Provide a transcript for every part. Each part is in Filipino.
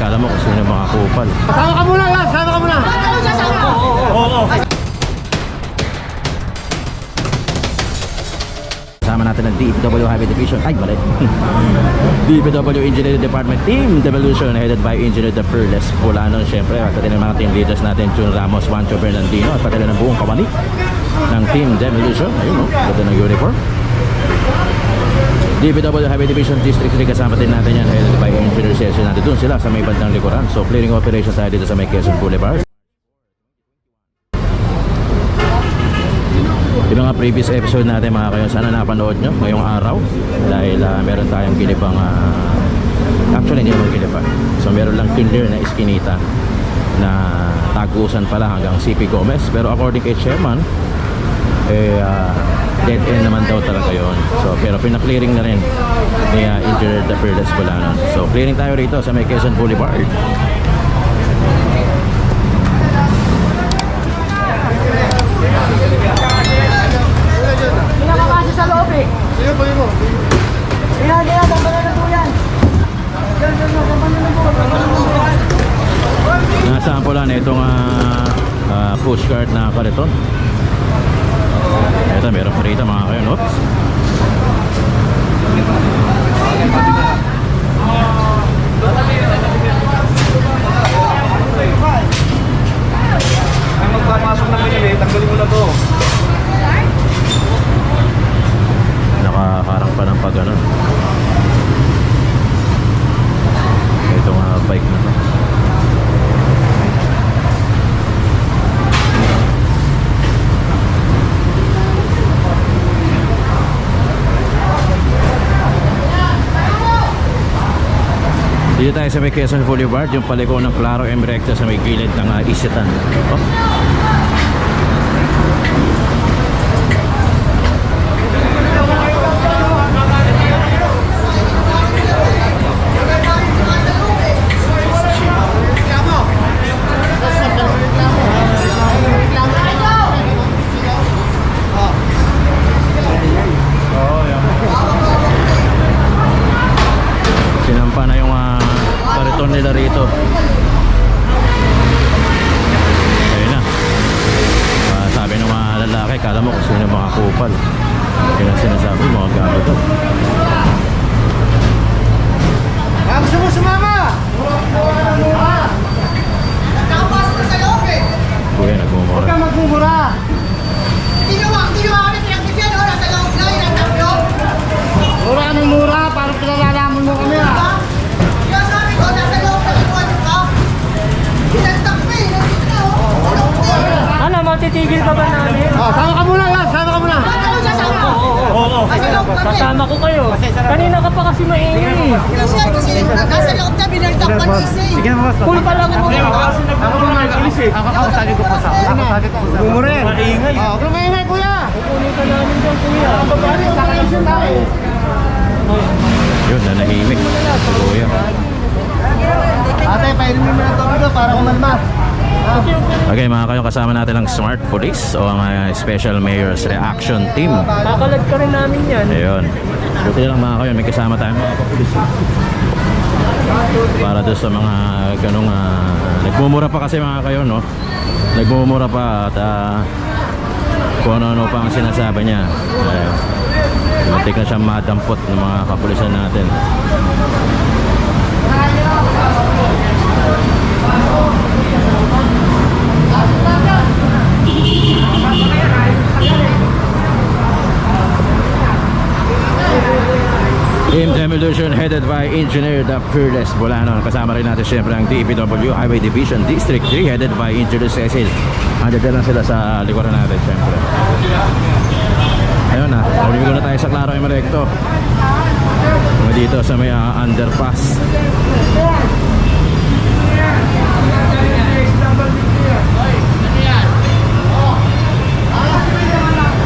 kala mo kung sino yung mga kupal. Sama ka muna yan, sama ka muna. Oo. Kasama natin ang DPW Highway Division. Ay, mali. DPW Engineering Department Team Devolution headed by Engineer The Fearless Pulano. Siyempre, at pati ng mga team leaders natin, Jun Ramos, Juancho Bernardino, at pati ng buong kawani ng Team Devolution. Ayun o, ganda ng uniform. DPW Highway Division District 3, kasama din natin yan, headed by Engineer Cesar. Nandun sila sa may bandang likuran. So, clearing operation tayo dito sa may Quezon Boulevard. Yung mga previous episode natin mga kayo, sana napanood nyo ngayong araw dahil meron tayong ginipang actually hindi naman ginipa, so meron lang clear na iskinita na tagusan pala hanggang CP Gomez, pero according kay chairman dead end naman daw talaga yun. So pero pinaklearing na rin ni Engineer The Fearless Pulano. So clearing tayo rito sa may Quezon Boulevard. Pinakakasi sa loob eh. Sino po yun mo? Yan, gampanan na po yan. Gampanan na po. Nasaan po lang itong pushcart na kariton. Ito meron po rito mga kayo, oops. Ay, magpapasok naman yun eh. Tanggalin mo na to. Nakakarang pa ng pag ano. Itong bike na to. Dito tayo sa may Quezon Boulevard, yung paliko ng Claro M Recta sa may gilid ng Isitan. Oh. Sinampa na yung kariton nila rito. Ayun na. Sabi ng mga lalaki, kala mo kung sino mga kupal. Yun ang sinasabi, mga gamit to. Gusto mo sumama? Nakapasok na sa loob eh. Kuya, nagmumura. Huwag kang magmumura. Hindi nyo kami pinagbigyan, no? Nasa loob na yun ang tatlo. Mura ka ng mura, parang pinalalaman mo kami ha. Kaya sabi ko, nasa loob na inuwan nyo ka. Pinagtak pa eh, nandito na oh. Sa loob na eh. Ano, matitigil ka ba namin? Sama ka muna yan, sama ka muna. Ba't ako sasama? Oo. Nasa loob kami. Kasama ko kayo. Kanina ka pa kasi maingay. Hindi siya kasi nasa loob na binaldak pa ni Isa eh. Full pa lang mo. Ako muna nag-ilis eh. Ako sabi ko pa sa. Ako sabi ko pa sa. Bumurin. Maingay. Huwag na maingay kuya. Kukunin ka namin dyan, kuya. Sakayusin tayo. Yun, nanahimik. Si Kuya. Ate, painumin mo ng tubig doon para kumalma. Okay mga kayo, kasama natin ang Smart Police o ang Special Mayor's Reaction Team. Kakalag ka rin namin yan. Ayun. Buti lang mga kayo, may kasama tayong mga kapulis. Para doon sa mga ganong nagmumura pa kasi mga kayo, no? Nagmumura pa at kung ano-ano pa ang sinasabi niya. Ayun. Muntik na siyang madampot ng mga kapulisan natin. Team Demolition headed by Engineer The Fearless Pulano. Kasama rin natin syempre ang DPW Highway Division District 3 headed by Engineer Cecil. Andiyan lang sila sa likuran natin syempre. Ayun na, umigo na tayo sa Claro M Recto. Dito sa may underpass.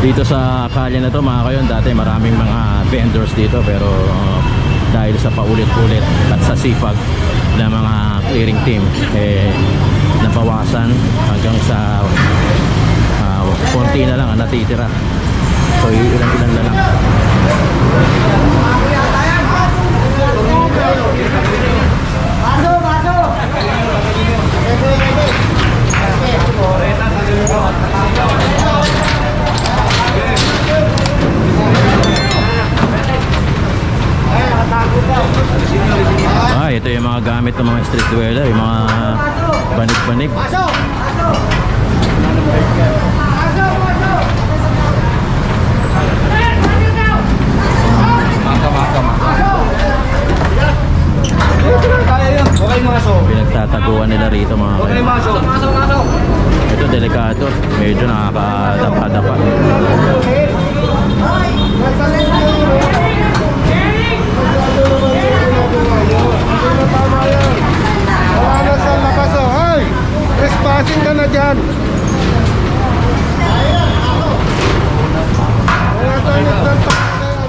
Dito sa kalye na to mga kayon, dati maraming mga vendors dito, pero dahil sa paulit-ulit at sa sipag ng mga clearing team nabawasan hanggang sa konti na lang ang natitira. So ilan-ilan na lang. Baso! Ito yung mga gamit ng mga street dweller, yung mga banig-banig. Kaya yun. Okay, maso. Pinagtataguan nila rito mga Okay, kayo. maso. Ito delikado, medyo nakakadapa-dapa. Wala na sa labas, oh. Hoy! Trespassing ka na dyan. Wala tayo nagtatapos na yan.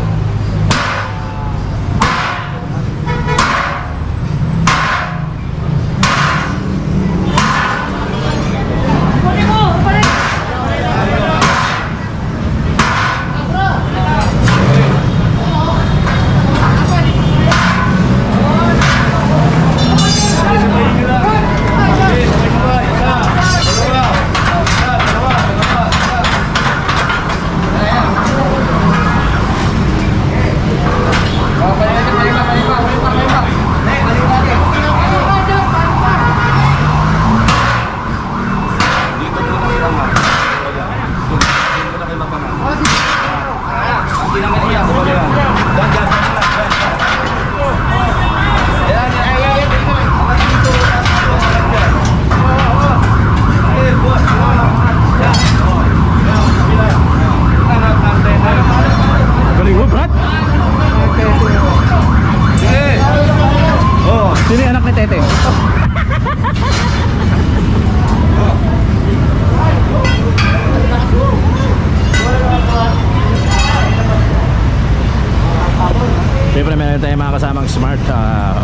Galing mo, Brad! Oh, sino yung anak ni Tete? Siyempre meron tayong mga kasamang smart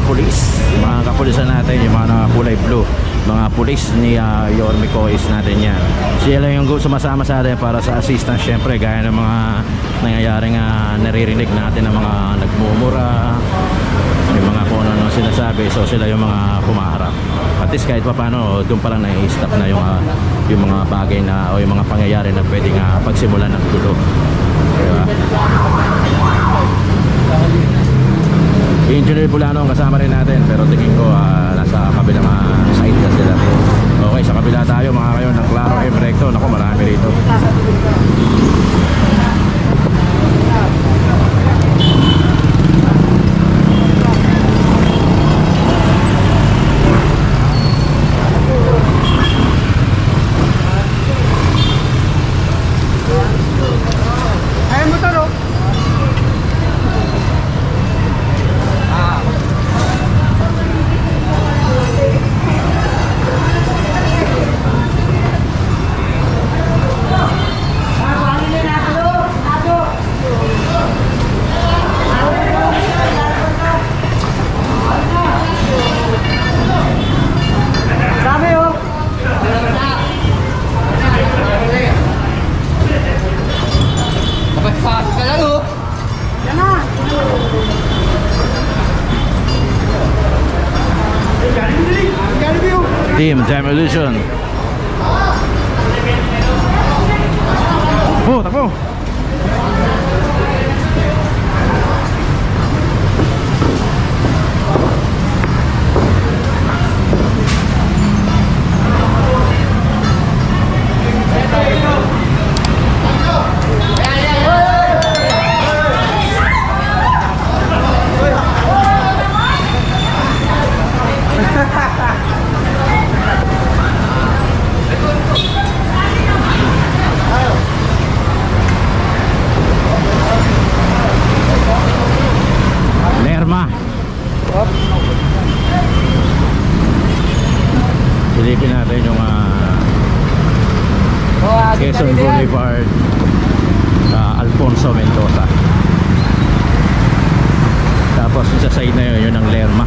police, mga kapulisan natin, yung mga kulay blue, mga police ni Yorme Cois natin yan. Sila yung sumasama sa atin para sa assistance, siyempre gaya ng mga nangyayaring naririnig natin ng mga nagmumura, yung mga kung ano sinasabi, so sila yung mga pumaharap. At least kahit pa paano, doon pa lang na-stop na yung mga bagay na o yung mga pangyayari na pwedeng pagsimulan ng gulo. Diba? Engineer Bulano ang kasama rin natin, pero tingin ko nasa kabilang side na sila. Okay, sa kabila tayo mga kayo ng Claro M Recto. Naku, marami rito. Ay, motor, oh. Team Demolition. Oh, takbo. Lerma. Silipin natin yung Quezon Boulevard, Alfonso Mendoza. Tapos sa side na yun ang Lerma.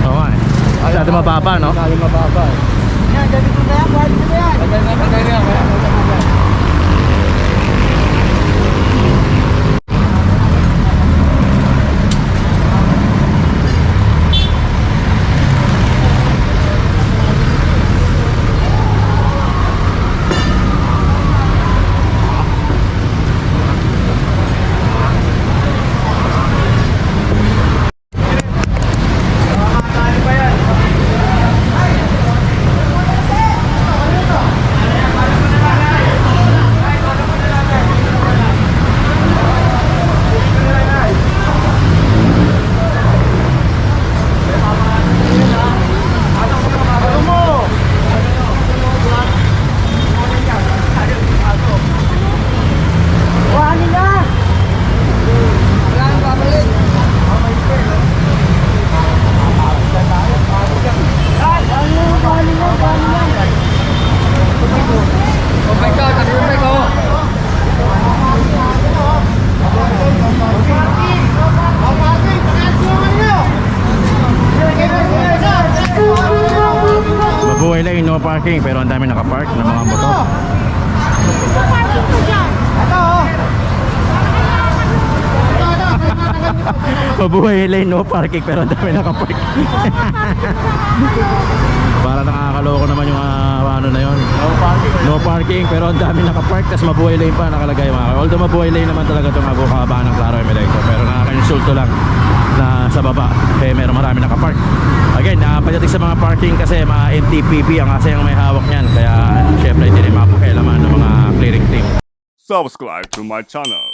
Oo nga eh. Masyado mababa, no? Masyado mababa. Yan, ganito na yan, buhay mo na yan. no parking pero ang dami nakapark ng mga motor. Ito, oh. Mabuhay lane, no parking pero ang dami nakapark. Para nakakaloko naman yung ano na yon. No parking pero ang dami nakapark tapos mabuhay lane pa nakalagay mga. Although mabuhay lane naman talaga itong kababa ng Claro Emelec pero nakaka-insulto lang na sa baba eh meron marami nakapark. Again, pagdating sa mga parking kasi mga NTPP ang kasi yung may hawak niyan kaya syempre hindi rin mapakialaman ng mga clearing team. Subscribe to my channel.